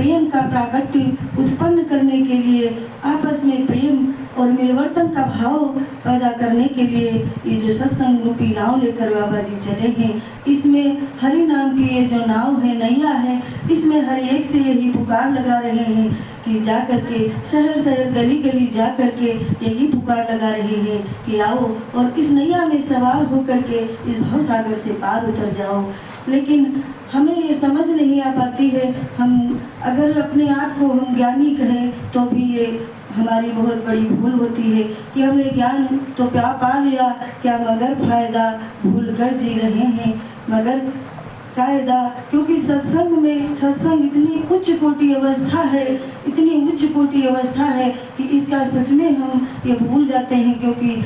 प्रेम का प्राकट्य उत्पन्न करने के लिए, आपस में प्रेम और मिलवर्तन का भाव पैदा करने के लिए ये जो सत्संग रूपी नाव लेकर बाबा जी चले हैं, इसमें हरि नाम की ये जो नाव है, नैया है, इसमें हर एक से यही पुकार लगा रहे हैं कि जा करके शहर शहर गली गली जा करके यही पुकार लगा रहे हैं कि आओ और इस नैया में सवार होकर के इस भव सागर से पार उतर जाओ। लेकिन हमें ये समझ नहीं आ पाती है। हम अगर अपने आप को हम ज्ञानी कहें तो भी ये हमारी बहुत बड़ी भूल होती है कि हमने ज्ञान तो क्या पा लिया, क्या मगर फायदा भूल कर जी रहे हैं मगर कायदा। क्योंकि सत्संग में, सत्संग इतनी उच्च कोटि अवस्था है, इतनी उच्च कोटि अवस्था है कि इसका सच में हम ये भूल जाते हैं। क्योंकि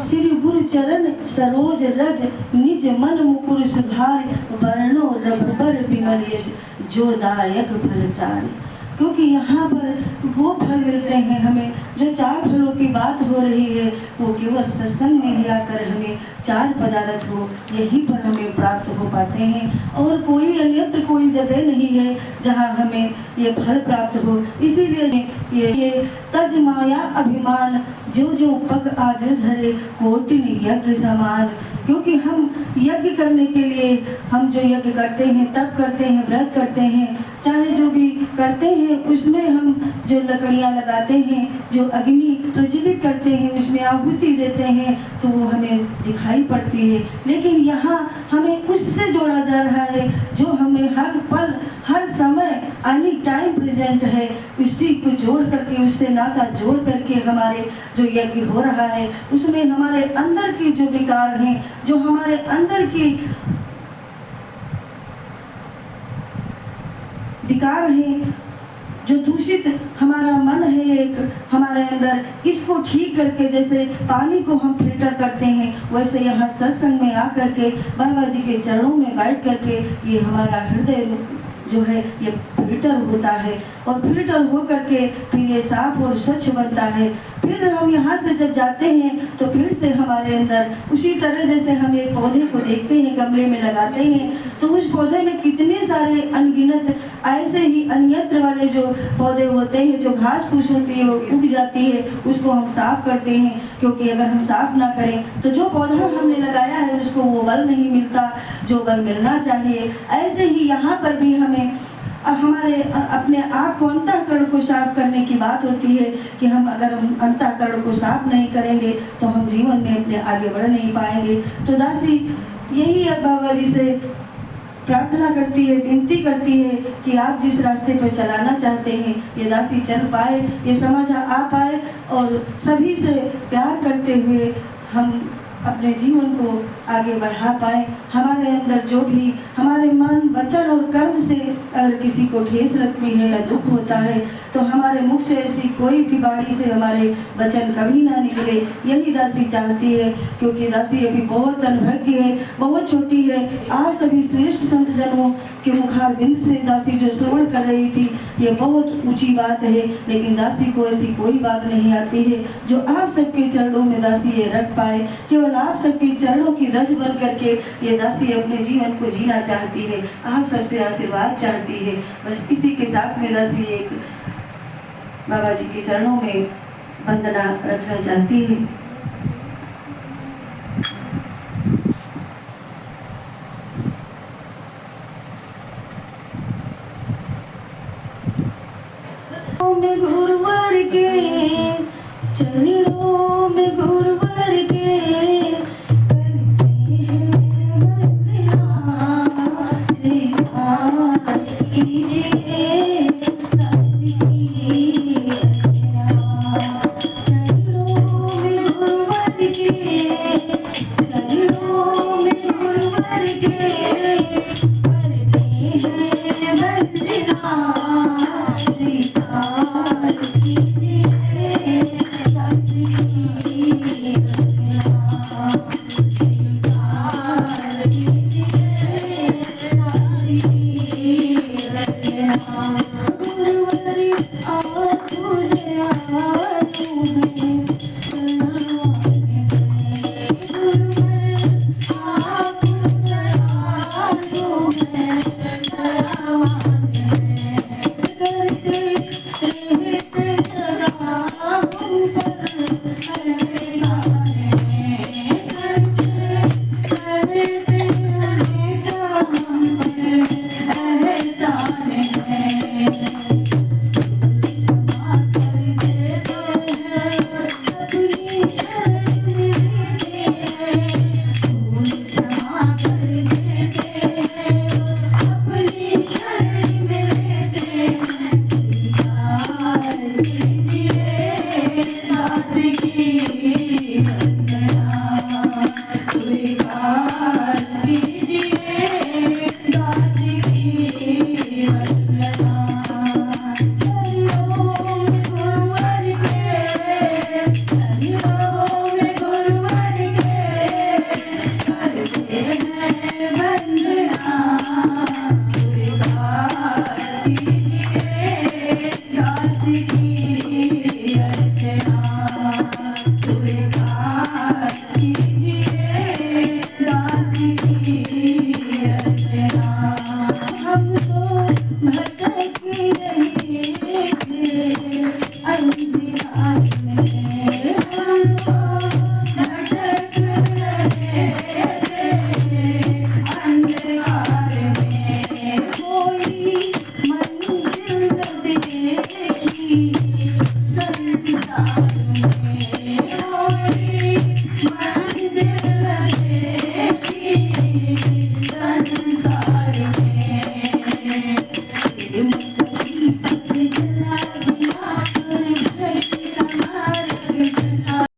श्री गुरु चरण सरोज रज निज मन मुकुर सुधार वर्णो रघुबर विमल यश जो दायक फल चार। क्योंकि यहाँ पर वो फल मिलते हैं हमें, जो 4 फलों की बात हो रही है वो केवल सत्संग में ही आकर हमें 4 पदार्थ हो, यहीं पर हमें प्राप्त हो पाते हैं। और कोई अन्यत्र कोई जगह नहीं है जहाँ हमें ये फल प्राप्त हो। इसीलिए ये तज माया अभिमान जो जो पग आगे धरे कोटिन यज्ञ समान। क्योंकि हम यज्ञ करने के लिए, हम जो यज्ञ करते हैं, तप करते हैं, व्रत करते हैं, चाहे जो भी करते हैं उसमें हम जो लकड़ियाँ लगाते हैं, जो अग्नि प्रज्वलित करते हैं, उसमें आहुति देते हैं तो वो हमें दिखाई पड़ती है। लेकिन यहाँ हमें उससे जोड़ा जा रहा है जो हमें हर पल हर समय एनी टाइम प्रेजेंट है, उसी को जोड़ करके, उससे नाता जोड़ करके हमारे जो यज्ञ हो रहा है उसमें हमारे अंदर की जो विकार हैं, जो हमारे अंदर की विकार हैं, जो दूषित हमारा मन है एक हमारे अंदर, इसको ठीक करके जैसे पानी को हम फिल्टर करते हैं वैसे यहाँ सत्संग में आकर के बाबा जी के चरणों में बैठ करके ये हमारा हृदय जो है ये फिल्टर होता है और फिल्टर हो करके फिर ये साफ और स्वच्छ बनता है। फिर हम यहाँ से जब जाते हैं तो फिर से हमारे अंदर उसी तरह जैसे हम एक पौधे को देखते हैं, गमले में लगाते हैं तो उस पौधे में कितने सारे अनगिनत ऐसे ही अन्यत्र वाले जो पौधे होते हैं, जो घास फूस होती है वो उग जाती है, उसको हम साफ करते हैं। क्योंकि अगर हम साफ ना करें तो जो पौधा हमने लगाया है उसको वो बल नहीं मिलता जो बल मिलना चाहिए। ऐसे ही यहाँ पर भी हमें हमारे अपने आप को अंतःकरण को साफ करने की बात होती है कि हम अगर हम अंतःकरण को साफ नहीं करेंगे तो हम जीवन में अपने आगे बढ़ नहीं पाएंगे। तो दासी यही बाबा जी से प्रार्थना करती है, विनती करती है कि आप जिस रास्ते पर चलाना चाहते हैं ये दासी चल पाए, ये समझ आ पाए और सभी से प्यार करते हुए हम अपने जीवन को आगे बढ़ा पाए। हमारे अंदर जो भी हमारे मन, वचन और कर्म से अगर किसी को ठेस लगती है या दुख होता है तो हमारे मुख से ऐसी कोई भी बाणी से हमारे वचन कभी ना निकले, यही दासी चाहती है। क्योंकि दासी अभी बहुत अनभाग्य है, बहुत छोटी है। आप सभी श्रेष्ठ संत जनों के मुखार बिंद से दासी जो श्रवण कर रही थी ये बहुत ऊंची बात है, लेकिन दासी को ऐसी कोई बात नहीं आती है जो आप सबके चरणों में दासी ये रख पाए। केवल आप सबके चरणों की रज बन करके ये दासी अपने जीवन को जीना चाहती है, आप सबसे आशीर्वाद चाहती है। बस इसी के साथ में दासी एक बाबा जी के चरणों में वंदना रखना चाहती है। में गुरुवर के चरणों में गुरुवर के गुरुवर